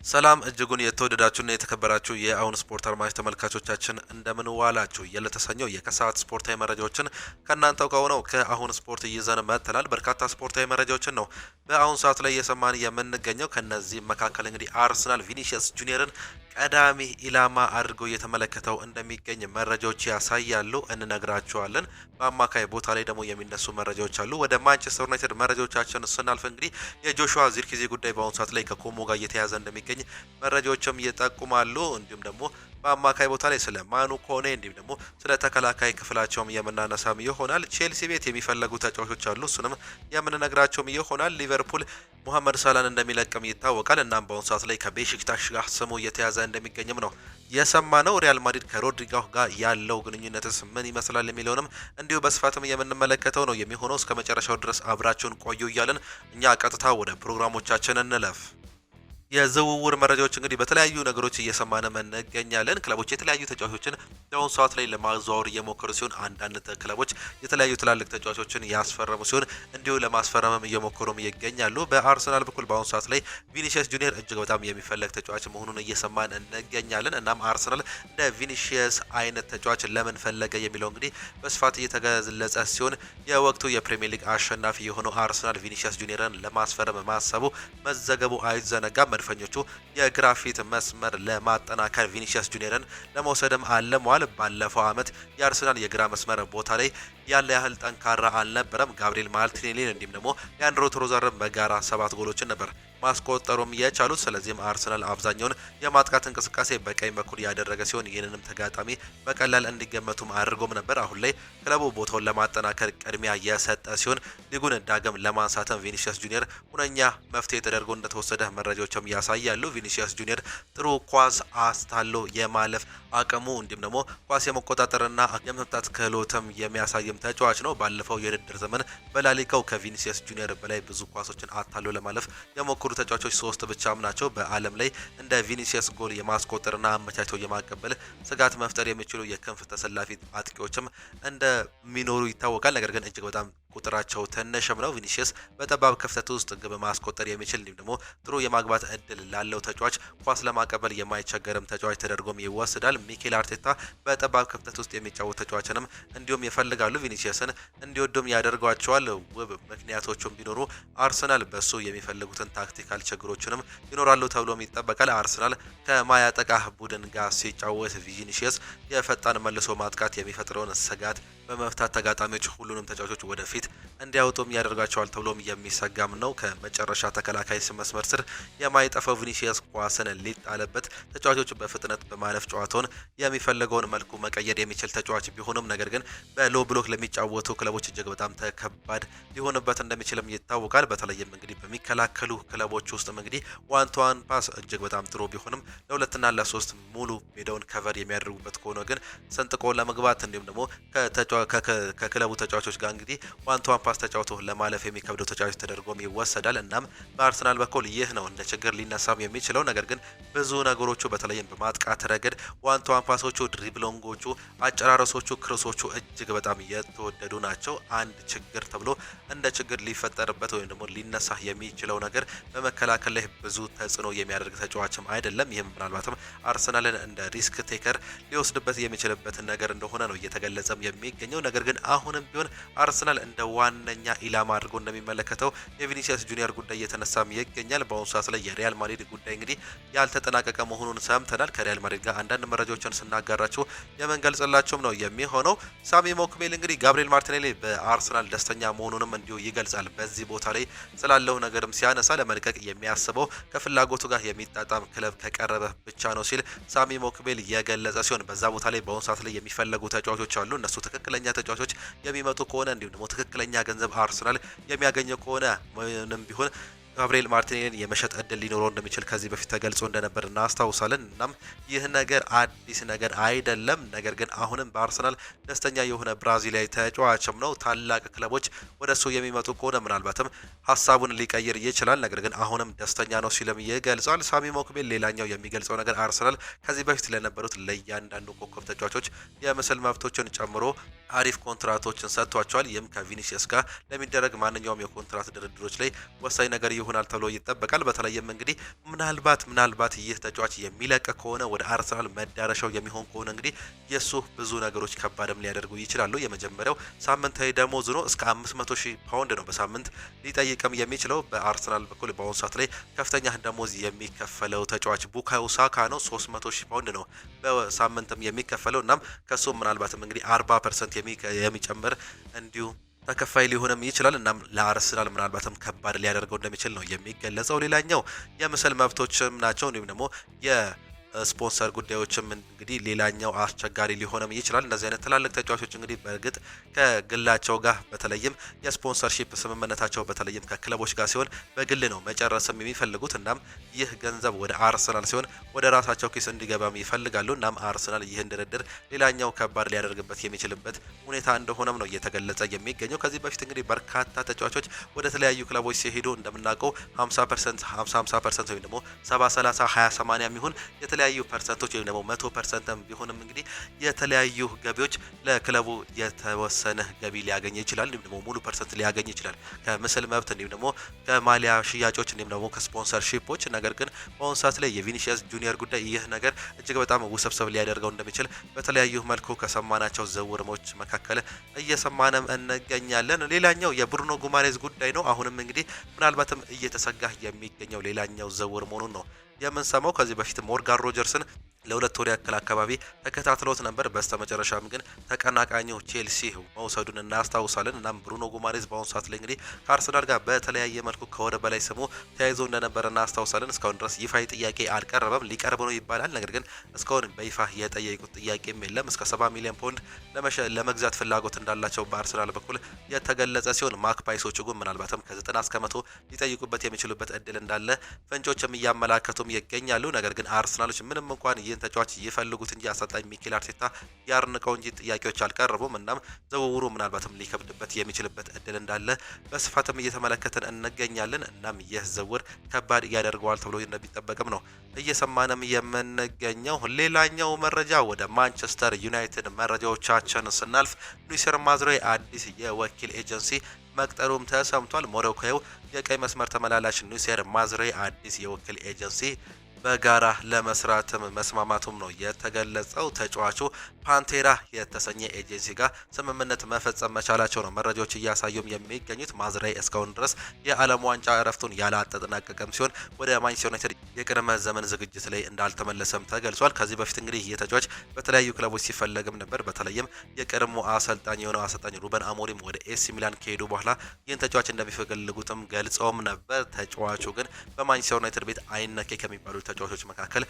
ሰላም እጅጉን የተወደዳችሁና የተከበራችሁ የአሁን ስፖርት አድማጭ ተመልካቾቻችን እንደምን ዋላችሁ። የለተሰኘው የከሰዓት ስፖርታዊ መረጃዎችን ከእናንተው ከሆነው ከአሁን ስፖርት ይዘን መጥተናል። በርካታ ስፖርታዊ መረጃዎችን ነው በአሁን ሰዓት ላይ እየሰማን የምንገኘው። ከነዚህ መካከል እንግዲህ አርሰናል ቪኒሲየስ ጁኒየርን ቀዳሚ ኢላማ አድርጎ እየተመለከተው እንደሚገኝ መረጃዎች ያሳያሉ፣ እንነግራችኋለን። በአማካይ ቦታ ላይ ደግሞ የሚነሱ መረጃዎች አሉ። ወደ ማንቸስተር ዩናይትድ መረጃዎቻችን ስናልፍ እንግዲህ የጆሹዋ ዚርክዜ ጉዳይ በአሁኑ ሰዓት ላይ ከኮሞ ጋር እየተያዘ እንደሚገኝ መረጃዎችም ይጠቁማሉ። እንዲሁም ደግሞ በአማካይ ቦታ ላይ ስለ ማኑ ኮኔ እንዲሁም ደግሞ ስለ ተከላካይ ክፍላቸውም የምናነሳም ይሆናል። ቼልሲ ቤት የሚፈለጉ ተጫዋቾች አሉ፣ እሱንም የምንነግራቸውም ይሆናል። ሊቨርፑል ሙሐመድ ሳላን እንደሚለቅም ይታወቃል። እናም በአሁኑ ሰዓት ላይ ከቤሺክታሽ ጋር ስሙ እየተያዘ እንደሚገኝም ነው የሰማነው። ሪያል ማድሪድ ከሮድሪጎ ጋር ያለው ግንኙነትስ ምን ይመስላል የሚለውንም እንዲሁ በስፋትም የምንመለከተው ነው የሚሆነው። እስከ መጨረሻው ድረስ አብራችሁን ቆዩ እያለን እኛ ቀጥታ ወደ ፕሮግራሞቻችን እንለፍ። የዝውውር መረጃዎች እንግዲህ በተለያዩ ነገሮች እየሰማንም እንገኛለን። ክለቦች የተለያዩ ተጫዋቾችን በአሁኑ ሰዓት ላይ ለማዘዋወር እየሞከሩ ሲሆን አንዳንድ ክለቦች የተለያዩ ትላልቅ ተጫዋቾችን ያስፈረሙ ሲሆን እንዲሁ ለማስፈረምም እየሞከሩም ይገኛሉ። በአርሰናል በኩል በአሁኑ ሰዓት ላይ ቪኒሲየስ ጁኒየር እጅግ በጣም የሚፈለግ ተጫዋች መሆኑን እየሰማን እንገኛለን። እናም አርሰናል እንደ ቪኒሲየስ አይነት ተጫዋች ለምን ፈለገ የሚለው እንግዲህ በስፋት እየተገለጸ ሲሆን የወቅቱ የፕሪሚየር ሊግ አሸናፊ የሆነው አርሰናል ቪኒሲየስ ጁኒየርን ለማስፈረም ማሰቡ መዘገቡ አይዘነጋም። መድፈኞቹ የግራፊት መስመር ለማጠናከር ቪኒሲየስ ጁኒየርን ለመውሰድም አለሟል። ባለፈው ዓመት የአርሰናል የግራ መስመር ቦታ ላይ ያለ ያህል ጠንካራ አልነበረም። ጋብሪኤል ማርቲኔሊን እንዲሁም ደግሞ ሊያንድሮ ትሮዛርን በጋራ 7 ጎሎችን ነበር ማስቆጠሩም የቻሉት። ስለዚህም አርሰናል አብዛኛውን የማጥቃት እንቅስቃሴ በቀኝ በኩል ያደረገ ሲሆን ይህንንም ተጋጣሚ በቀላል እንዲገመቱም አድርጎም ነበር። አሁን ላይ ክለቡ ቦታውን ለማጠናከር ቅድሚያ የሰጠ ሲሆን ሊጉን ዳግም ለማንሳትም ቪኒሲየስ ጁኒየር ሁነኛ መፍትሄ ተደርጎ እንደተወሰደ መረጃዎችም ያሳያሉ። ቪኒሲየስ ጁኒየር ጥሩ ኳስ አስታሎ የማለፍ አቅሙ እንዲሁም ደግሞ ኳስ የመቆጣጠርና የመምታት ክህሎትም የሚያሳይም ተጫዋች ነው። ባለፈው የውድድር ዘመን በላሊጋው ከቪኒሲየስ ጁኒየር በላይ ብዙ ኳሶችን አታሎ ለማለፍ የሞከሩ ተጫዋቾች 3 ብቻም ናቸው። በዓለም ላይ እንደ ቪኒሲየስ ጎል የማስቆጠርና አመቻችተው የማቀበል ስጋት መፍጠር የሚችሉ የክንፍ ተሰላፊ አጥቂዎችም እንደሚኖሩ ይታወቃል። ነገር ግን እጅግ በጣም ቁጥራቸው ትንሽም ነው። ቪኒሲየስ በጠባብ ክፍተት ውስጥ ግብ ማስቆጠር የሚችል እንዲሁም ደግሞ ጥሩ የማግባት እድል ላለው ተጫዋች ኳስ ለማቀበል የማይቸገርም ተጫዋች ተደርጎም ይወሰዳል። ሚኬል አርቴታ በጠባብ ክፍተት ውስጥ የሚጫወት ተጫዋችንም እንዲሁም ይፈልጋሉ። ቪኒሲየስን እንዲወዱም ያደርጓቸዋል። ውብ ምክንያቶቹም ቢኖሩ አርሰናል በሱ የሚፈልጉትን ታክቲካል ችግሮችንም ይኖራሉ ተብሎም ይጠበቃል። አርሰናል ከማያጠቃ ቡድን ጋር ሲጫወት ቪኒሲየስ የፈጣን መልሶ ማጥቃት የሚፈጥረውን ስጋት በመፍታት ተጋጣሚዎች ሁሉንም ተጫዋቾች ወደፊት እንዲያወጡም ያደርጋቸዋል ተብሎም የሚሰጋም ነው። ከመጨረሻ ተከላካይ መስመር ስር የማይጠፋው ቪኒሲየስ ኳስን ሊጣለበት ተጫዋቾች በፍጥነት በማለፍ ጨዋታውን የሚፈልገውን መልኩ መቀየር የሚችል ተጫዋች ቢሆንም ነገር ግን በሎ ብሎክ ለሚጫወቱ ክለቦች እጅግ በጣም ተከባድ ሊሆንበት እንደሚችልም ይታወቃል። በተለይም እንግዲህ በሚከላከሉ ክለቦች ውስጥም እንግዲህ ዋን ቱ ዋን ፓስ እጅግ በጣም ጥሩ ቢሆንም ለሁለትና ለሶስት ሙሉ ሜዳውን ከቨር የሚያደርጉበት ከሆነ ግን ሰንጥቆ ለመግባት እንዲሁም ደግሞ ከክለቡ ተጫዋቾች ጋር እንግዲህ ዋን ቱ ዋን ፓስ ተጫውቶ ለማለፍ የሚከብደው ተጫዋች ተደርጎም ይወሰዳል። እናም በአርሰናል በኩል ይህ ነው እንደ ችግር ሊነሳም የሚችለው። ነገር ግን ብዙ ነገሮቹ በተለይም በማጥቃት ረገድ ዋን ቱ ዋን ፓሶቹ፣ ድሪብሎንጎቹ፣ አጨራረሶቹ፣ ክሮሶቹ እጅግ በጣም የተወደዱ ናቸው። አንድ ችግር ተብሎ እንደ ችግር ሊፈጠርበት ወይም ደግሞ ሊነሳ የሚችለው ነገር በመከላከል ላይ ብዙ ተጽዕኖ የሚያደርግ ተጫዋችም አይደለም። ይህም ምናልባትም አርሰናልን እንደ ሪስክ ቴከር ሊወስድበት የሚችልበትን ነገር እንደሆነ ነው እየተገለጸም የሚገኘው። ነገር ግን አሁንም ቢሆን አርሰናል እንደ ዋነኛ ኢላማ አድርጎ እንደሚመለከተው የቪኒሲየስ ጁኒየር ጉዳይ እየተነሳም ይገኛል። በአሁኑ ሰዓት ላይ የሪያል ማድሪድ ጉዳይ እንግዲህ ያልተጠናቀቀ መሆኑን ሰምተናል። ከሪያል ማድሪድ ጋር አንዳንድ መረጃዎችን ስናጋራችሁ የምንገልጽላችሁም ነው የሚሆነው። ሳሚ ሞክቤል እንግዲህ ጋብሪኤል ማርቲኔሊ በአርሰናል ደስተኛ መሆኑንም እንዲሁ ይገልጻል። በዚህ ቦታ ላይ ስላለው ነገርም ሲያነሳ ለመልቀቅ የሚያስበው ከፍላጎቱ ጋር የሚጣጣም ክለብ ከቀረበ ብቻ ነው ሲል ሳሚ ሞክቤል የገለጸ ሲሆን በዛ ቦታ ላይ በአሁኑ ሰዓት ላይ የሚፈለጉ ተጫዋቾች አሉ። እነሱ ትክክለኛ ተጫዋቾች የሚመጡ ከሆነ እንዲሁም ደግሞ ትክክለኛ ገንዘብ አርሰናል የሚያገኘው ከሆነ ምንም ቢሆን ጋብሪኤል ማርቲኔሊን የመሸጥ እድል ሊኖረው እንደሚችል ከዚህ በፊት ተገልጾ እንደነበር እናስታውሳለን። እናም ይህ ነገር አዲስ ነገር አይደለም። ነገር ግን አሁንም በአርሰናል ደስተኛ የሆነ ብራዚላዊ ተጫዋችም ነው። ታላቅ ክለቦች ወደሱ የሚመጡ ከሆነ ምናልባትም ሀሳቡን ሊቀይር ይችላል። ነገር ግን አሁንም ደስተኛ ነው ሲልም ይገልጻል። ሳሚ ሞክቤል ሌላኛው የሚገልጸው ነገር አርሰናል ከዚህ በፊት ለነበሩት ለእያንዳንዱ ኮከብ ተጫዋቾች የምስል መብቶችን ጨምሮ አሪፍ ኮንትራቶችን ሰጥቷቸዋል። ይህም ከቪኒሲየስ ጋር ለሚደረግ ማንኛውም የኮንትራት ድርድሮች ላይ ወሳኝ ነገር ይሆናል ተብሎ ይጠበቃል። በተለይም እንግዲህ ምናልባት ይህ ተጫዋች የሚለቅ ከሆነ ወደ አርሰናል መዳረሻው የሚሆን ከሆነ እንግዲህ የሱ ብዙ ነገሮች ከባድም ሊያደርጉ ይችላሉ። የመጀመሪያው ሳምንታዊ ደሞዝ ነው። እስከ 500,000 ፓውንድ ነው በሳምንት ሊጠይቅም የሚችለው። በአርሰናል በኩል በአሁኑ ሰዓት ላይ ከፍተኛ ደሞዝ የሚከፈለው ተጫዋች ቡካዮ ሳካ ነው። 300,000 ፓውንድ ነው በሳምንትም የሚከፈለው። እናም ከሱ ምናልባትም እንግዲህ 40% የሚጨምር እንዲሁ ተከፋይ ሊሆንም ይችላል። እናም ለአርሰናል ምናልባትም ከባድ ሊያደርገው እንደሚችል ነው የሚገለጸው። ሌላኛው የምስል መብቶችም ናቸው። እንዲሁም ደግሞ ስፖንሰር ጉዳዮችም እንግዲህ ሌላኛው አስቸጋሪ ሊሆንም ይችላል። እንደዚህ አይነት ትላልቅ ተጫዋቾች እንግዲህ በእርግጥ ከግላቸው ጋር በተለይም የስፖንሰርሺፕ ስምምነታቸው በተለይም ከክለቦች ጋር ሲሆን በግል ነው መጨረስም የሚፈልጉት። እናም ይህ ገንዘብ ወደ አርሰናል ሲሆን ወደ ራሳቸው ኪስ እንዲገባም ይፈልጋሉ። እናም አርሰናል ይህን ድርድር ሌላኛው ከባድ ሊያደርግበት የሚችልበት ሁኔታ እንደሆነም ነው እየተገለጸ የሚገኘው። ከዚህ በፊት እንግዲህ በርካታ ተጫዋቾች ወደ ተለያዩ ክለቦች ሲሄዱ እንደምናውቀው 50% ወይም ደግሞ 70-30 20-80 የሚሆን የተለያዩ ፐርሰንቶች ወይም ደግሞ 100% ቢሆንም እንግዲህ የተለያዩ ገቢዎች ለክለቡ የተወሰነ ገቢ ሊያገኝ ይችላል። እንዲሁም ደግሞ ሙሉ ፐርሰንት ሊያገኝ ይችላል ከምስል መብት እንዲሁም ደግሞ ከማሊያ ሽያጮች እንዲሁም ደግሞ ከስፖንሰርሺፖች። ነገር ግን በአሁኑ ሰዓት ላይ የቪኒሲየስ ጁኒየር ጉዳይ ይህ ነገር እጅግ በጣም ውስብስብ ሊያደርገው እንደሚችል በተለያዩ መልኩ ከሰማናቸው ዝውውሮች መካከል እየሰማንም እንገኛለን። ሌላኛው የብሩኖ ጉማሬዝ ጉዳይ ነው። አሁንም እንግዲህ ምናልባትም እየተሰጋ የሚገኘው ሌላኛው ዝውውር መሆኑን ነው የምንሰማው። ከዚህ በፊት ሞርጋን ሮጀርስን ለሁለት ወር ያክል አካባቢ ተከታትሎት ነበር። በስተመጨረሻም ግን ተቀናቃኙ ቼልሲ መውሰዱን እናስታውሳለን። እናም ብሩኖ ጉማሬዝ በአሁኑ ሰዓት ላይ እንግዲህ ከአርሰናል ጋር በተለያየ መልኩ ከወደ በላይ ስሙ ተያይዞ እንደነበረ እናስታውሳለን። እስካሁን ድረስ ይፋ ጥያቄ አልቀረበም። ሊቀርብ ነው ይባላል። ነገር ግን እስካሁን በይፋ የጠየቁት ጥያቄም የለም። እስከ 70 ሚሊዮን ፓውንድ ለመግዛት ፍላጎት እንዳላቸው በአርሰናል በኩል የተገለጸ ሲሆን ማክፓይሶቹ ግን ምናልባትም ከ90 እስከ 100 ሊጠይቁበት የሚችሉበት እድል እንዳለ ፍንጮችም እያመላከቱም ይገኛሉ። ነገር ግን አርሰናሎች ምንም እንኳን ይህን ተጫዋች ይፈልጉት እንጂ አሰልጣኝ ሚኬል አርቴታ ያርንቀው እንጂ ጥያቄዎች አልቀረቡም። እናም ዝውውሩ ምናልባትም ሊከብድበት የሚችልበት እድል እንዳለ በስፋትም እየተመለከትን እንገኛለን። እናም ይህ ዝውውር ከባድ ያደርገዋል ተብሎ እንደሚጠበቅም ነው እየሰማንም የምንገኘው። ሌላኛው መረጃ ወደ ማንቸስተር ዩናይትድ መረጃዎቻችን ስናልፍ ሉዊስ ማዝሬ አዲስ የወኪል ኤጀንሲ መቅጠሩም ተሰምቷል። ሞሮኮው የቀይ መስመር ተመላላሽ ኑሴር ማዝሬ አዲስ የወኪል ኤጀንሲ በጋራ ለመስራትም መስማማቱም ነው የተገለጸው። ተጫዋቹ ፓንቴራ የተሰኘ ኤጀንሲ ጋር ስምምነት መፈጸም መቻላቸው ነው መረጃዎች እያሳዩም የሚገኙት። ማዝራይ እስካሁን ድረስ የዓለም ዋንጫ እረፍቱን ያላጠናቀቀም ሲሆን ወደ ማንቸስተር ዩናይትድ የቅድመ ዘመን ዝግጅት ላይ እንዳልተመለሰም ተገልጿል። ከዚህ በፊት እንግዲህ ይህ ተጫዋች በተለያዩ ክለቦች ሲፈለግም ነበር። በተለይም የቀድሞ አሰልጣኝ የሆነው አሰልጣኝ ሩበን አሞሪም ወደ ኤሲ ሚላን ከሄዱ በኋላ ይህን ተጫዋች እንደሚፈልጉትም ገልጸውም ነበር። ተጫዋቹ ግን በማንቸስተር ዩናይትድ ቤት አይነኬ ከሚባሉ ተጫዋቾች መካከል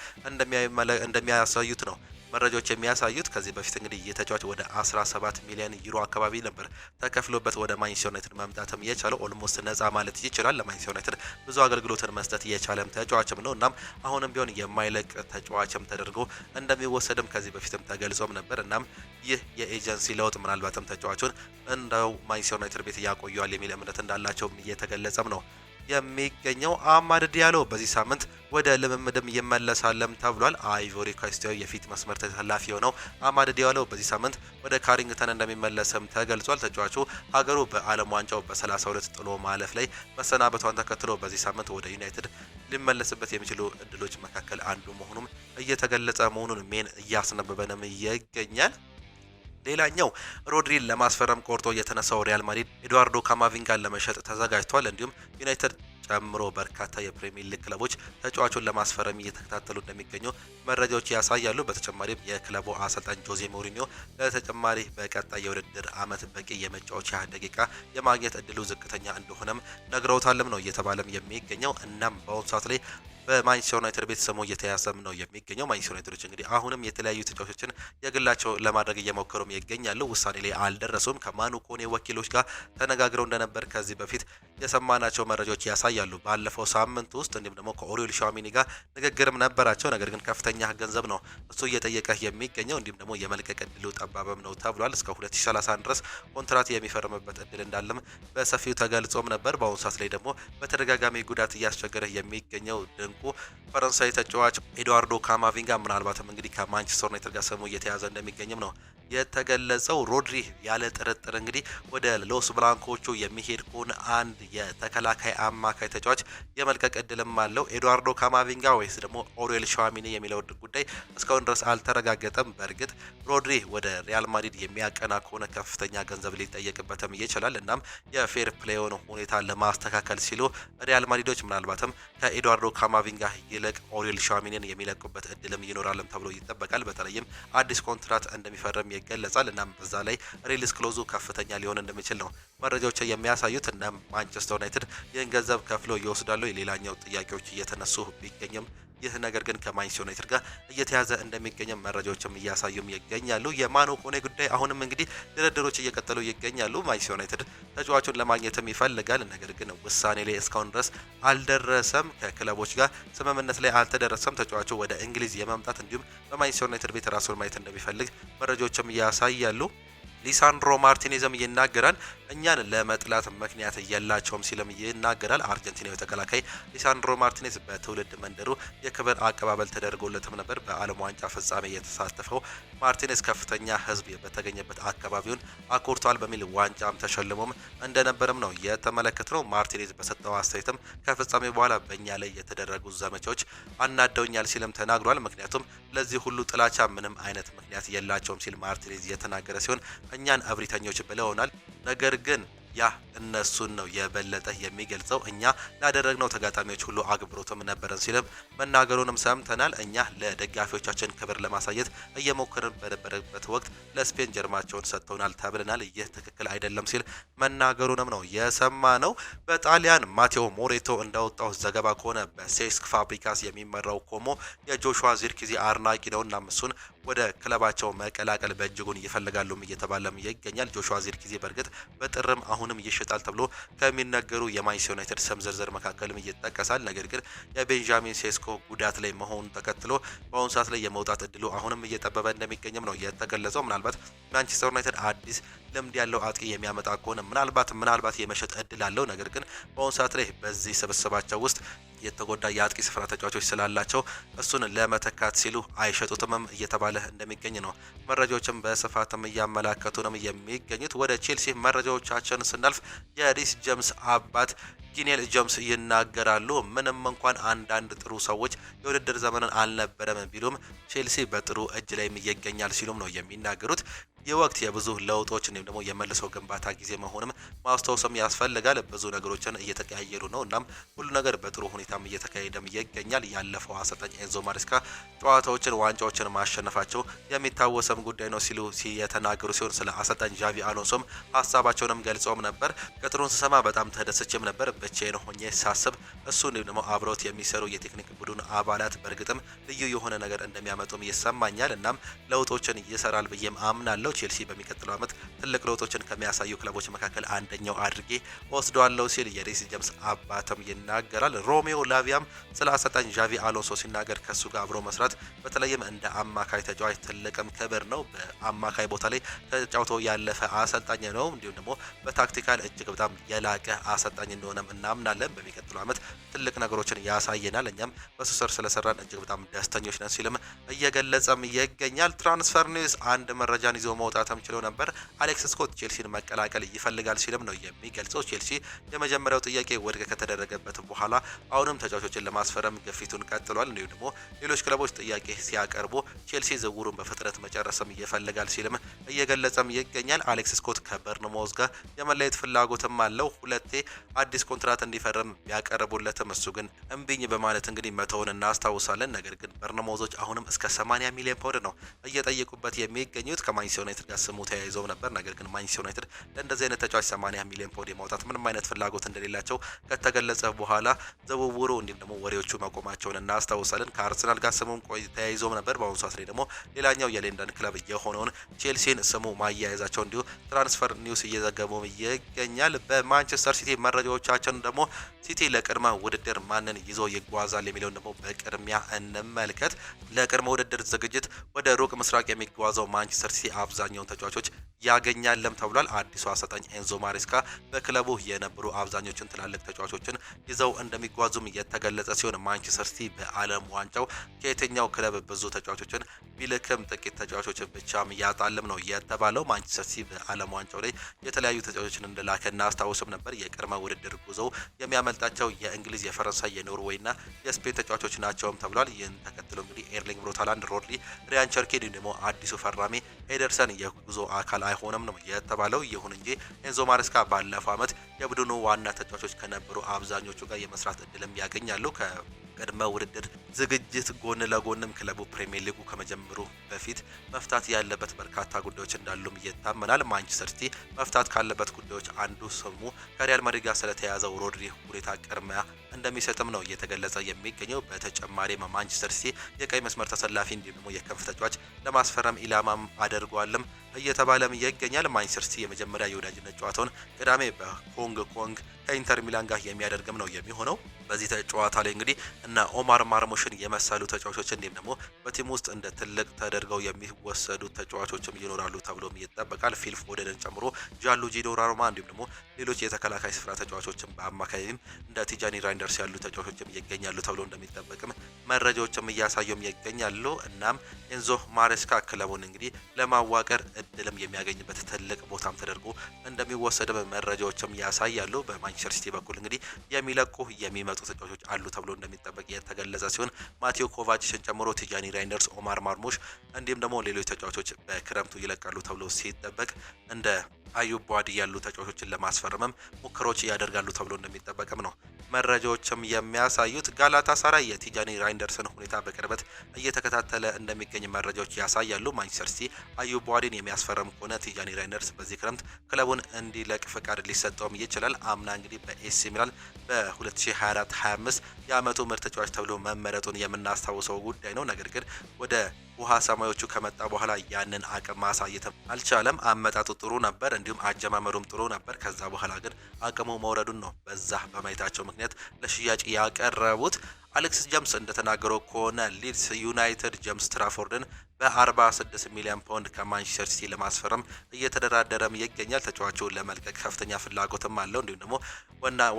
እንደሚያሳዩት ነው መረጃዎች የሚያሳዩት። ከዚህ በፊት እንግዲህ የተጫዋች ወደ 17 ሚሊዮን ዩሮ አካባቢ ነበር ተከፍሎበት ወደ ማንቸስተር ዩናይትድ መምጣትም የቻለው። ኦልሞስት ነፃ ማለት ይችላል ለማንቸስተር ዩናይትድ ብዙ አገልግሎትን መስጠት የቻለም ተጫዋችም ነው። እናም አሁንም ቢሆን የማይለቅ ተጫዋችም ተደርጎ እንደሚወሰድም ከዚህ በፊትም ተገልጾም ነበር። እናም ይህ የኤጀንሲ ለውጥ ምናልባትም ተጫዋቹን እንደው ማንቸስተር ዩናይትድ ቤት ያቆየዋል የሚል እምነት እንዳላቸውም እየተገለጸም ነው የሚገኘው። አማድ ዲያሎ በዚህ ሳምንት ወደ ልምምድም ይመለሳለም ተብሏል። አይቮሪ ኮስታዊ የፊት መስመር ተሰላፊ የሆነው አማድ ዲያሎ በዚህ ሳምንት ወደ ካሪንግተን እንደሚመለስም ተገልጿል። ተጫዋቹ ሀገሩ በዓለም ዋንጫው በ32 ጥሎ ማለፍ ላይ መሰናበቷን ተከትሎ በዚህ ሳምንት ወደ ዩናይትድ ሊመለስበት የሚችሉ እድሎች መካከል አንዱ መሆኑም እየተገለጸ መሆኑን ሜን እያስነበበንም ይገኛል። ሌላኛው ሮድሪን ለማስፈረም ቆርጦ የተነሳው ሪያል ማድሪድ ኤድዋርዶ ካማቪንጋን ለመሸጥ ተዘጋጅቷል። እንዲሁም ዩናይትድ ጨምሮ በርካታ የፕሪሚየር ሊግ ክለቦች ተጫዋቹን ለማስፈረም እየተከታተሉ እንደሚገኙ መረጃዎች ያሳያሉ። በተጨማሪም የክለቡ አሰልጣኝ ጆዜ ሞሪኒዮ ለተጨማሪ በቀጣይ የውድድር ዓመት በቂ የመጫወቻ ደቂቃ የማግኘት እድሉ ዝቅተኛ እንደሆነም ነግረውታልም ነው እየተባለም የሚገኘው። እናም በአሁኑ ሰዓት ላይ በማንቸስተር ዩናይትድ ቤት ስሙ እየተያዘም ነው የሚገኘው። ማንቸስተር ዩናይትዶች እንግዲህ አሁንም የተለያዩ ተጫዋቾችን የግላቸው ለማድረግ እየሞከሩም ይገኛሉ። ውሳኔ ላይ አልደረሱም። ከማኑ ኮኔ ወኪሎች ጋር ተነጋግረው እንደነበር ከዚህ በፊት የሰማናቸው መረጃዎች ያሳያሉ። ባለፈው ሳምንት ውስጥ እንዲሁም ደግሞ ከኦሪዮል ሻሚኒ ጋር ንግግርም ነበራቸው። ነገር ግን ከፍተኛ ገንዘብ ነው እሱ እየጠየቀ የሚገኘው። እንዲሁም ደግሞ የመልቀቅ እድሉ ጠባብም ነው ተብሏል። እስከ 2031 ድረስ ኮንትራት የሚፈርምበት እድል እንዳለም በሰፊው ተገልጾም ነበር። በአሁኑ ሰዓት ላይ ደግሞ በተደጋጋሚ ጉዳት እያስቸገረ የሚገኘው ድንቁ ፈረንሳይ ተጫዋች ኤድዋርዶ ካማቪንጋ ምናልባትም እንግዲህ ከማንቸስተር ዩናይትድ ጋር ስሙ እየተያዘ እንደሚገኝም ነው የተገለጸው። ሮድሪ ያለ ጥርጥር እንግዲህ ወደ ሎስ ብላንኮቹ የሚሄድ ከሆነ አንድ የተከላካይ አማካይ ተጫዋች የመልቀቅ እድልም አለው። ኤድዋርዶ ካማቪንጋ ወይስ ደግሞ ኦሪየል ሸዋሚኒ የሚለው ጉዳይ እስካሁን ድረስ አልተረጋገጠም። በእርግጥ ሮድሪ ወደ ሪያል ማድሪድ የሚያቀና ከሆነ ከፍተኛ ገንዘብ ሊጠየቅበትም ይችላል። እናም የፌር ፕሌይን ሁኔታ ለማስተካከል ሲሉ ሪያል ማድሪዶች ምናልባትም ከኤድዋርዶ ካማቪንጋ ይልቅ ኦሪየል ሸዋሚኒን የሚለቁበት እድልም ይኖራልም ተብሎ ይጠበቃል። በተለይም አዲስ ኮንትራት እንደሚፈርም ይገለጻል። እናም በዛ ላይ ሪሊስ ክሎዙ ከፍተኛ ሊሆን እንደሚችል ነው መረጃዎች የሚያሳዩት። እናም ማንቸስተር ዩናይትድ ይህን ገንዘብ ከፍሎ ይወስዳሉ የሌላኛው ጥያቄዎች እየተነሱ ቢገኝም ይህ ነገር ግን ከማንቸስተር ዩናይትድ ጋር እየተያዘ እንደሚገኝም መረጃዎችም እያሳዩም ይገኛሉ። የማኑ ኮኔ ጉዳይ አሁንም እንግዲህ ድርድሮች እየቀጠሉ ይገኛሉ። ማንቸስተር ዩናይትድ ተጫዋቹን ለማግኘትም ይፈልጋል። ነገር ግን ውሳኔ ላይ እስካሁን ድረስ አልደረሰም። ከክለቦች ጋር ስምምነት ላይ አልተደረሰም። ተጫዋቹ ወደ እንግሊዝ የመምጣት እንዲሁም በማንቸስተር ዩናይትድ ቤት ራሱን ማየት እንደሚፈልግ መረጃዎችም ያሳያሉ። ሊሳንድሮ ማርቲኔዝም ይናገራል። እኛን ለመጥላት ምክንያት የላቸውም ሲልም ይናገራል። አርጀንቲናዊ ተከላካይ ሊሳንድሮ ማርቲኔዝ በትውልድ መንደሩ የክብር አቀባበል ተደርጎለትም ነበር። በዓለም ዋንጫ ፍጻሜ የተሳተፈው ማርቲኔዝ ከፍተኛ ሕዝብ በተገኘበት አካባቢውን አኮርቷል በሚል ዋንጫም ተሸልሞም እንደነበርም ነው የተመለከትነው። ማርቲኔዝ በሰጠው አስተያየትም ከፍጻሜ በኋላ በእኛ ላይ የተደረጉ ዘመቻዎች አናደውኛል ሲልም ተናግሯል። ምክንያቱም ለዚህ ሁሉ ጥላቻ ምንም አይነት ምክንያት የላቸውም ሲል ማርቲኔዝ የተናገረ ሲሆን እኛን እብሪተኞች ብለውናል። ነገር ግን ያ እነሱን ነው የበለጠ የሚገልጸው። እኛ ላደረግነው ተጋጣሚዎች ሁሉ አክብሮትም ነበረን ሲልም መናገሩንም ሰምተናል። እኛ ለደጋፊዎቻችን ክብር ለማሳየት እየሞከርን በነበረበት ወቅት ለስፔን ጀርማቸውን ሰጥተውናል ተብለናል። ይህ ትክክል አይደለም ሲል መናገሩንም ነው የሰማ ነው። በጣሊያን ማቴዎ ሞሬቶ እንዳወጣው ዘገባ ከሆነ በሴስክ ፋብሪካስ የሚመራው ኮሞ የጆሹዋ ዚርክዚ አድናቂ ነው እና እሱን ወደ ክለባቸው መቀላቀል በእጅጉን ይፈልጋሉም እየተባለም ይገኛል። ጆሹዋ ዚርክዚ በእርግጥ በጥርም አሁንም ይሽጣል ተብሎ ከሚነገሩ የማንቸስተር ዩናይትድ ስም ዝርዝር መካከልም ይጠቀሳል። ነገር ግን የቤንጃሚን ሴስኮ ጉዳት ላይ መሆኑን ተከትሎ በአሁኑ ሰዓት ላይ የመውጣት እድሉ አሁንም እየጠበበ እንደሚገኝም ነው የተገለጸው። ምናልባት ማንቸስተር ዩናይትድ አዲስ ልምድ ያለው አጥቂ የሚያመጣ ከሆነ ምናልባት የመሸጥ እድል አለው። ነገር ግን በአሁኑ ሰዓት ላይ በዚህ ስብስባቸው ውስጥ የተጎዳ የአጥቂ ስፍራ ተጫዋቾች ስላላቸው እሱን ለመተካት ሲሉ አይሸጡትምም እየተባለ እንደሚገኝ ነው መረጃዎችም በስፋትም እያመላከቱ ነው የሚገኙት። ወደ ቼልሲ መረጃዎቻችን ስናልፍ የሪስ ጀምስ አባት ጊኔል ጀምስ ይናገራሉ። ምንም እንኳን አንዳንድ ጥሩ ሰዎች የውድድር ዘመንን አልነበረም ቢሉም ቼልሲ በጥሩ እጅ ላይ ይገኛል ሲሉም ነው የሚናገሩት። ይህ ወቅት የብዙ ለውጦች እንዲሁም ደግሞ የመልሶ ግንባታ ጊዜ መሆኑም ማስታወስም ያስፈልጋል። ብዙ ነገሮችን እየተቀያየሩ ነው። እናም ሁሉ ነገር በጥሩ ሁኔታም እየተካሄደም ይገኛል። ያለፈው አሰልጣኝ ኤንዞ ማሬስካ ጨዋታዎችን፣ ዋንጫዎችን ማሸነፋቸው የሚታወሰም ጉዳይ ነው ሲሉ የተናገሩ ሲሆን ስለ አሰልጣኝ ዣቪ አሎንሶም ሀሳባቸውንም ገልጸውም ነበር። ቀጥሩን ስሰማ በጣም ተደስቼም ነበር። ብቻዬን ሆኜ ሳስብ እሱ እንዲሁም ደግሞ አብረውት የሚሰሩ የቴክኒክ ቡድን አባላት በእርግጥም ልዩ የሆነ ነገር እንደሚያመጡም ይሰማኛል። እናም ለውጦችን ይሰራል ብዬም አምናለሁ። ቼልሲ በሚቀጥለው ዓመት ትልቅ ለውጦችን ከሚያሳዩ ክለቦች መካከል አንደኛው አድርጌ ወስደዋለሁ ሲል የሪስ ጀምስ አባትም ይናገራል። ሮሜዮ ላቪያም ስለ አሰልጣኝ ዣቪ አሎንሶ ሲናገር ከሱ ጋር አብሮ መስራት በተለይም እንደ አማካይ ተጫዋች ትልቅም ክብር ነው። በአማካይ ቦታ ላይ ተጫውቶ ያለፈ አሰልጣኝ ነው። እንዲሁም ደግሞ በታክቲካል እጅግ በጣም የላቀ አሰልጣኝ እንደሆነም እናምናለን። በሚቀጥለው ዓመት ትልቅ ነገሮችን ያሳየናል። እኛም በሱ ስር ስለሰራን እጅግ በጣም ደስተኞች ነን ሲልም እየገለጸም ይገኛል። ትራንስፈር ኒውስ አንድ መረጃን ይዞ መውጣትም ችሎ ነበር። አሌክስ ስኮት ቼልሲን መቀላቀል ይፈልጋል ሲልም ነው የሚገልጸው። ቼልሲ የመጀመሪያው ጥያቄ ውድቅ ከተደረገበት በኋላ አሁንም ተጫዋቾችን ለማስፈረም ግፊቱን ቀጥሏል። እንዲሁም ደግሞ ሌሎች ክለቦች ጥያቄ ሲያቀርቡ ቼልሲ ዝውውሩን በፍጥነት መጨረስም ይፈልጋል ሲልም እየገለጸም ይገኛል። አሌክስ ስኮት ከበርንማውዝ ጋር የመለየት ፍላጎትም አለው። ሁለቴ አዲስ ኮንትራት እንዲፈርም ቢያቀርቡለትም እሱ ግን እምቢኝ በማለት እንግዲህ መተውን እናስታውሳለን። ነገር ግን በርንማውዞች አሁንም እስከ 80 ሚሊዮን ፓውንድ ነው እየጠየቁበት የሚገኙት። ከማንቸስተር ዩናይትድ ጋር ስሙ ተያይዘው ነበር። ነገር ግን ማንቸስተር ዩናይትድ ለእንደዚህ አይነት ተጫዋች 80 ሚሊዮን ፓውንድ የማውጣት ምንም አይነት ፍላጎት እንደሌላቸው ከተገለጸ በኋላ ዝውውሩ እንዲሁም ደግሞ ወሬዎቹ መቆማቸውን እናስታውሳለን። ከአርሰናል ጋር ስሙም ተያይዘው ነበር። በአሁኑ ሰዓት ላይ ደግሞ ሌላኛው የለንደን ክለብ የሆነውን ቼልሲን ስሙ ማያያዛቸው እንዲሁ ትራንስፈር ኒውስ እየዘገቡ ይገኛል። በማንቸስተር ሲቲ መረጃዎቻችን ደግሞ ሲቲ ለቅድመ ውድድር ማንን ይዞ ይጓዛል የሚለውን ደግሞ በቅድሚያ እንመልከት። ለቅድመ ውድድር ዝግጅት ወደ ሩቅ ምስራቅ የሚጓዘው ማንቸስተር ሲቲ አብዛኛውን ተጫዋቾች ያገኛለም ተብሏል። አዲሱ አሰልጣኝ ኤንዞ ማሬስካ በክለቡ የነበሩ አብዛኞቹን ትላልቅ ተጫዋቾችን ይዘው እንደሚጓዙም የተገለጸ ሲሆን ማንቸስተር ሲቲ በዓለም ዋንጫው ከየትኛው ክለብ ብዙ ተጫዋቾችን ቢልክም ጥቂት ተጫዋቾች ብቻም ያጣልም ነው የተባለው። ማንቸስተር ሲቲ በዓለም ዋንጫው ላይ የተለያዩ ተጫዋቾችን እንደላከ እናስታውስም ነበር። የቅድመ ውድድር ጉዞው የሚያመልጣቸው የእንግሊዝ፣ የፈረንሳይ፣ የኖርዌይና የስፔን ተጫዋቾች ናቸውም ተብሏል። ይህን ተከትሎ እንግዲህ ኤርሊንግ ብሮት ሃላንድ፣ ሮድሪ፣ ሪያን ቸርኪ ደግሞ አዲሱ ፈራሚ ኤደርሰን የጉዞ አካል አይሆንም ነው የተባለው። ይሁን እንጂ ኤንዞ ማሬስካ ባለፈው ዓመት የቡድኑ ዋና ተጫዋቾች ከነበሩ አብዛኞቹ ጋር የመስራት እድልም ያገኛሉ። ቅድመ ውድድር ዝግጅት ጎን ለጎንም ክለቡ ፕሪሚየር ሊጉ ከመጀመሩ በፊት መፍታት ያለበት በርካታ ጉዳዮች እንዳሉም ይታመናል። ማንቸስተር ሲቲ መፍታት ካለበት ጉዳዮች አንዱ ስሙ ከሪያል ማድሪድ ጋር ስለተያዘው ሮድሪ ሁኔታ ቅድሚያ እንደሚሰጥም ነው እየተገለጸ የሚገኘው። በተጨማሪም ማንቸስተር ሲቲ የቀይ መስመር ተሰላፊ እንዲሁም ደግሞ የክንፍ ተጫዋች ለማስፈረም ኢላማም አድርጓልም እየተባለም ይገኛል። ማንቸስተር ሲቲ የመጀመሪያ የወዳጅነት ጨዋታውን ቅዳሜ በሆንግ ኮንግ ከኢንተር ሚላን ጋር የሚያደርግም ነው የሚሆነው። በዚህ ጨዋታ ላይ እንግዲህ እና ኦማር ማርሙሽን የመሰሉ ተጫዋቾች እንዲሁም ደግሞ በቲም ውስጥ እንደ ትልቅ ተደርገው የሚወሰዱ ተጫዋቾችም ይኖራሉ ተብሎም ይጠበቃል። ፊል ፎደንን ጨምሮ ጃንሉጂ ዶናሩማ እንዲሁም ደግሞ ሌሎች የተከላካይ ስፍራ ተጫዋቾችም በአማካይም እንደ ቲጃኒ ራይንደርስ ያሉ ተጫዋቾችም ይገኛሉ ተብሎ እንደሚጠበቅም መረጃዎችም እያሳዩም ይገኛሉ። እናም ኤንዞ ማሬስካ ክለቡን እንግዲህ ለማዋቀር እድልም የሚያገኝበት ትልቅ ቦታም ተደርጎ እንደሚወሰድም መረጃዎችም ያሳያሉ። በማንቸስተር ሲቲ በኩል እንግዲህ የሚለቁ የሚመጡ ተጫዋቾች አሉ ተብሎ እንደሚጠበቅ የተገለጸ ሲሆን ማቴዮ ኮቫችችን ጨምሮ ቲጃኒ ራይንደርስ፣ ኦማር ማርሙሽ እንዲሁም ደግሞ ሌሎች ተጫዋቾች በክረምቱ ይለቃሉ ተብሎ ሲጠበቅ እንደ አዩብ ቧዲ ያሉ ተጫዋቾችን ለማስፈረምም ሙከራዎች ያደርጋሉ ተብሎ እንደሚጠበቅም ነው መረጃዎችም የሚያሳዩት። ጋላታሳራይ የቲጃኒ ራይንደርስን ሁኔታ በቅርበት እየተከታተለ እንደሚገኝ መረጃዎች ያሳያሉ። ማንቸስተር ሲቲ አዩብ ቧዲን የሚያስፈርም ከሆነ ቲጃኒ ራይንደርስ በዚህ ክረምት ክለቡን እንዲለቅ ፈቃድ ሊሰጠውም ይችላል። አምና እንግዲህ በኤሲ ሚላን በ2024-25 የአመቱ ምርጥ ተጫዋች ተብሎ መመረጡን የምናስታውሰው ጉዳይ ነው። ነገር ግን ወደ ውሃ ሰማዮቹ ከመጣ በኋላ ያንን አቅም ማሳየት አልቻለም። አመጣጡ ጥሩ ነበር፣ እንዲሁም አጀማመሩም ጥሩ ነበር። ከዛ በኋላ ግን አቅሙ መውረዱን ነው በዛ በማየታቸው ምክንያት ለሽያጭ ያቀረቡት። አሌክሲስ ጀምስ እንደተናገረው ከሆነ ሊድስ ዩናይትድ ጀምስ ትራፎርድን በ46 ሚሊዮን ፓውንድ ከማንቸስተር ሲቲ ለማስፈረም እየተደራደረም ይገኛል። ተጫዋቹ ለመልቀቅ ከፍተኛ ፍላጎትም አለው። እንዲሁም ደግሞ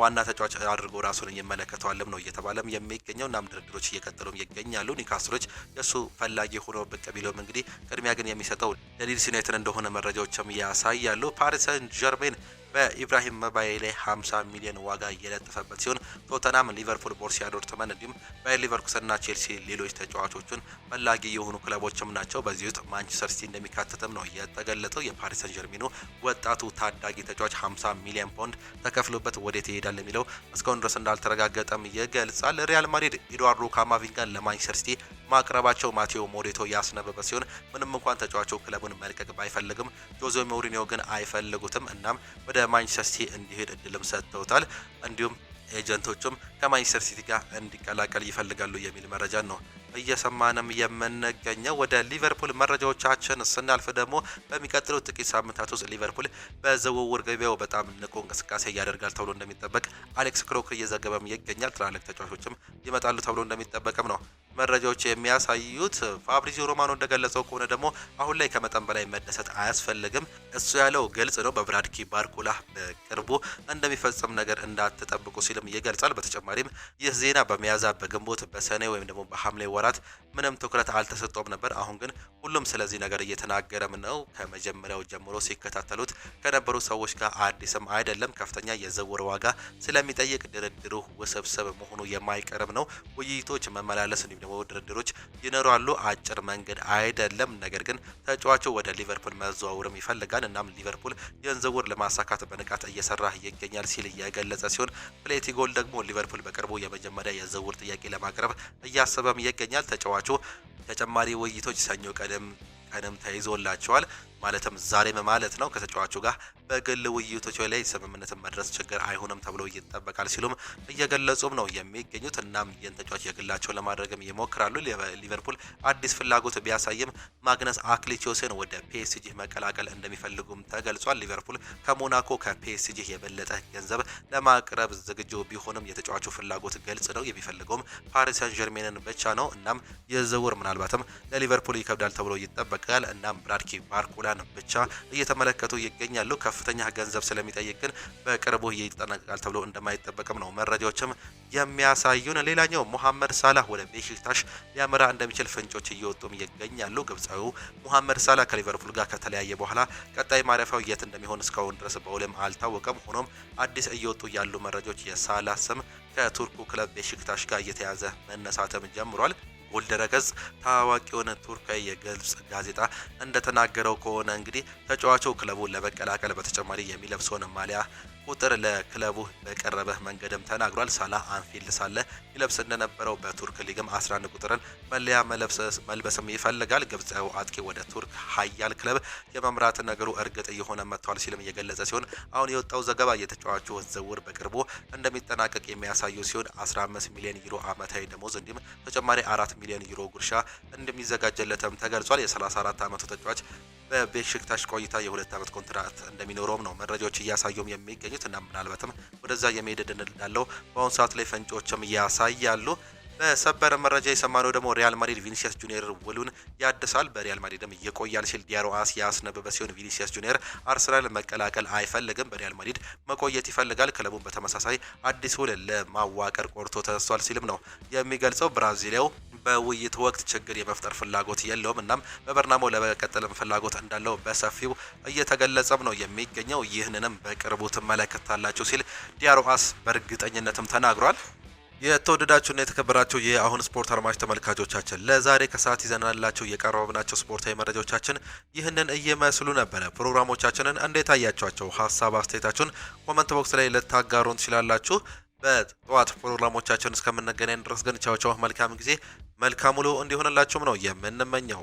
ዋና ተጫዋች አድርጎ ራሱን እየመለከተዋልም ነው እየተባለም የሚገኘው። እናም ድርድሮች እየቀጠሉም ይገኛሉ። ኒውካስሎች የእሱ ፈላጊ ሆኖ ብቅ ቢለውም እንግዲህ ቅድሚያ ግን የሚሰጠው ለሊድስ ዩናይትድ እንደሆነ መረጃዎችም ያሳያሉ። ፓሪስ ሰን ጀርሜን በኢብራሂም መባዬ ላይ 50 ሚሊዮን ዋጋ እየለጠፈበት ሲሆን ቶተናም፣ ሊቨርፑል፣ ቦሩሲያ ዶርትመንድ እንዲሁም ባየር ሊቨርኩሰንና ቼልሲ ሌሎች ተጫዋቾችን ፈላጊ የሆኑ ክለቦችም ናቸው። በዚህ ውስጥ ማንቸስተር ሲቲ እንደሚካተትም ነው የተገለጸው። የፓሪስ ሰን ጀርሜኑ ወጣቱ ታዳጊ ተጫዋች 50 ሚሊዮን ፓውንድ ተከፍሎበት ወዴት ይሄዳል የሚለው እስካሁን ድረስ እንዳልተረጋገጠም ይገልጻል። ሪያል ማድሪድ ኤድዋርዶ ካማቪንጋን ለማንቸስተር ሲቲ ማቅረባቸው ማቴዎ ሞሬቶ ያስነበበ ሲሆን ምንም እንኳን ተጫዋቹ ክለቡን መልቀቅ ባይፈልግም ጆዜ ሞሪኒዮ ግን አይፈልጉትም። እናም ወደ ማንቸስተር ሲቲ እንዲሄድ እድልም ሰጥተውታል። እንዲሁም ኤጀንቶቹም ከማንቸስተር ሲቲ ጋር እንዲቀላቀል ይፈልጋሉ የሚል መረጃ ነው እየሰማንም የምንገኘው። ወደ ሊቨርፑል መረጃዎቻችን ስናልፍ ደግሞ በሚቀጥሉት ጥቂት ሳምንታት ውስጥ ሊቨርፑል በዝውውር ገበያው በጣም ንቁ እንቅስቃሴ ያደርጋል ተብሎ እንደሚጠበቅ አሌክስ ክሮክ እየዘገበም ይገኛል። ትላልቅ ተጫዋቾችም ይመጣሉ ተብሎ እንደሚጠበቅም ነው መረጃዎች የሚያሳዩት። ፋብሪዚዮ ሮማኖ እንደገለጸው ከሆነ ደግሞ አሁን ላይ ከመጠን በላይ መደሰት አያስፈልግም። እሱ ያለው ግልጽ ነው። በብራድኪ ባርኮላ በቅርቡ እንደሚፈጸም ነገር እንዳትጠብቁ ሲልም ይገልጻል። በተጨማሪም ይህ ዜና በሚያዝያ፣ በግንቦት፣ በሰኔ ወይም ደግሞ በሐምሌ ወራት ምንም ትኩረት አልተሰጠውም ነበር። አሁን ግን ሁሉም ስለዚህ ነገር እየተናገረም ነው። ከመጀመሪያው ጀምሮ ሲከታተሉት ከነበሩ ሰዎች ጋር አዲስም አይደለም። ከፍተኛ የዝውውር ዋጋ ስለሚጠይቅ ድርድሩ ውስብስብ መሆኑ የማይቀርም ነው። ውይይቶች መመላለስ እንዲሁም ደግሞ ድርድሮች ይኖራሉ። አጭር መንገድ አይደለም። ነገር ግን ተጫዋቹ ወደ ሊቨርፑል መዘዋወርም ይፈልጋል። እናም ሊቨርፑል ይህን ዝውውር ለማሳካት በንቃት እየሰራ ይገኛል ሲል እየገለጸ ሲሆን ፕሌቲ ጎል ደግሞ ሊቨርፑል በቅርቡ የመጀመሪያ የዝውውር ጥያቄ ለማቅረብ እያሰበም ይገኛል። ተጫዋቹ ተጨማሪ ውይይቶች ሰኞ ቀንም ተይዞላቸዋል። ማለትም ዛሬም ማለት ነው። ከተጫዋቹ ጋር በግል ውይይቶች ላይ ስምምነትን መድረስ ችግር አይሆንም ተብሎ ይጠበቃል ሲሉም እየገለጹም ነው የሚገኙት። እናም ይህን ተጫዋች የግላቸው ለማድረግም ይሞክራሉ። ሊቨርፑል አዲስ ፍላጎት ቢያሳይም ማግነስ አክሊቾስን ወደ ፒኤስጂ መቀላቀል እንደሚፈልጉም ተገልጿል። ሊቨርፑል ከሞናኮ ከፒኤስጂ የበለጠ ገንዘብ ለማቅረብ ዝግጁ ቢሆንም የተጫዋቹ ፍላጎት ግልጽ ነው። የሚፈልገውም ፓሪስ ሰን ጀርሜንን ብቻ ነው። እናም የዝውውር ምናልባትም ለሊቨርፑል ይከብዳል ተብሎ ይጠበቃል። እናም ብራድኪ ባርኮላ ማሊያን ብቻ እየተመለከቱ ይገኛሉ። ከፍተኛ ገንዘብ ስለሚጠይቅ ግን በቅርቡ ይጠናቀቃል ተብሎ እንደማይጠበቅም ነው መረጃዎችም የሚያሳዩን። ሌላኛው ሙሐመድ ሳላህ ወደ ቤሺክታሽ ሊያመራ እንደሚችል ፍንጮች እየወጡም ይገኛሉ። ግብፃዊው ሙሐመድ ሳላህ ከሊቨርፑል ጋር ከተለያየ በኋላ ቀጣይ ማረፊያው የት እንደሚሆን እስካሁን ድረስ በውልም አልታወቀም። ሆኖም አዲስ እየወጡ ያሉ መረጃዎች የሳላህ ስም ከቱርኩ ክለብ ቤሺክታሽ ጋር እየተያዘ መነሳትም ጀምሯል። ጎል ድረገጽ ታዋቂውን ቱርካዊ የግብጽ ጋዜጣ እንደተናገረው ከሆነ እንግዲህ ተጫዋቹ ክለቡን ለመቀላቀል በተጨማሪ የሚለብሰውን ማሊያ ቁጥር ለክለቡ በቀረበ መንገድም ተናግሯል። ሳላህ አንፊልድ ሳለ ይለብስ እንደነበረው በቱርክ ሊግም 11 ቁጥርን መለያ መልበስም ይፈልጋል። ግብጻዊ አጥቂ ወደ ቱርክ ሀያል ክለብ የመምራት ነገሩ እርግጥ እየሆነ መጥቷል ሲልም እየገለጸ ሲሆን አሁን የወጣው ዘገባ የተጫዋቹ ዝውውር በቅርቡ እንደሚጠናቀቅ የሚያሳዩ ሲሆን 15 ሚሊዮን ዩሮ ዓመታዊ ደሞዝ እንዲሁም ተጨማሪ 4 ሚሊዮን ዩሮ ጉርሻ እንደሚዘጋጀለትም ተገልጿል። የ34 ዓመቱ ተጫዋች በቤሺክታሽ ቆይታ የ2 ዓመት ኮንትራት እንደሚኖረውም ነው መረጃዎች እያሳዩም የሚገኙት እና ምናልባትም ወደዛ የመሄድ ዕድል እንዳለው በአሁኑ ሰዓት ላይ ፍንጮችም ያሳያሉ። በሰበር መረጃ የሰማነው ደግሞ ሪያል ማድሪድ ቪኒሲየስ ጁኒየር ውሉን ያድሳል፣ በሪያል ማድሪድም ይቆያል ሲል ዲያሮ አስ ያስነበበ ሲሆን ቪኒሲየስ ጁኒየር አርሰናል መቀላቀል አይፈልግም፣ በሪያል ማድሪድ መቆየት ይፈልጋል። ክለቡን በተመሳሳይ አዲስ ውል ለማዋቀር ቆርጦ ተነስቷል ሲልም ነው የሚገልጸው። ብራዚሊያው በውይይት ወቅት ችግር የመፍጠር ፍላጎት የለውም፣ እናም በበርናባው ለመቀጠልም ፍላጎት እንዳለው በሰፊው እየተገለጸም ነው የሚገኘው። ይህንንም በቅርቡ ትመለከታላችሁ ሲል ዲያሮ አስ በእርግጠኝነትም ተናግሯል። የተወደዳችሁና የተከበራችሁ የአሁን ስፖርት አድማጭ ተመልካቾቻችን ለዛሬ ከሰዓት ይዘናላችሁ የቀረብናቸው ስፖርታዊ መረጃዎቻችን ይህንን እየመስሉ ነበረ። ፕሮግራሞቻችንን እንዴት አያችኋቸው? ሀሳብ አስተያየታችሁን ኮመንት ቦክስ ላይ ልታጋሩን ትችላላችሁ። በጠዋት ፕሮግራሞቻችን እስከምንገናኝ ድረስ ግን ቻው ቻው፣ መልካም ጊዜ፣ መልካም ውሎ እንዲሆንላችሁም ነው የምንመኘው።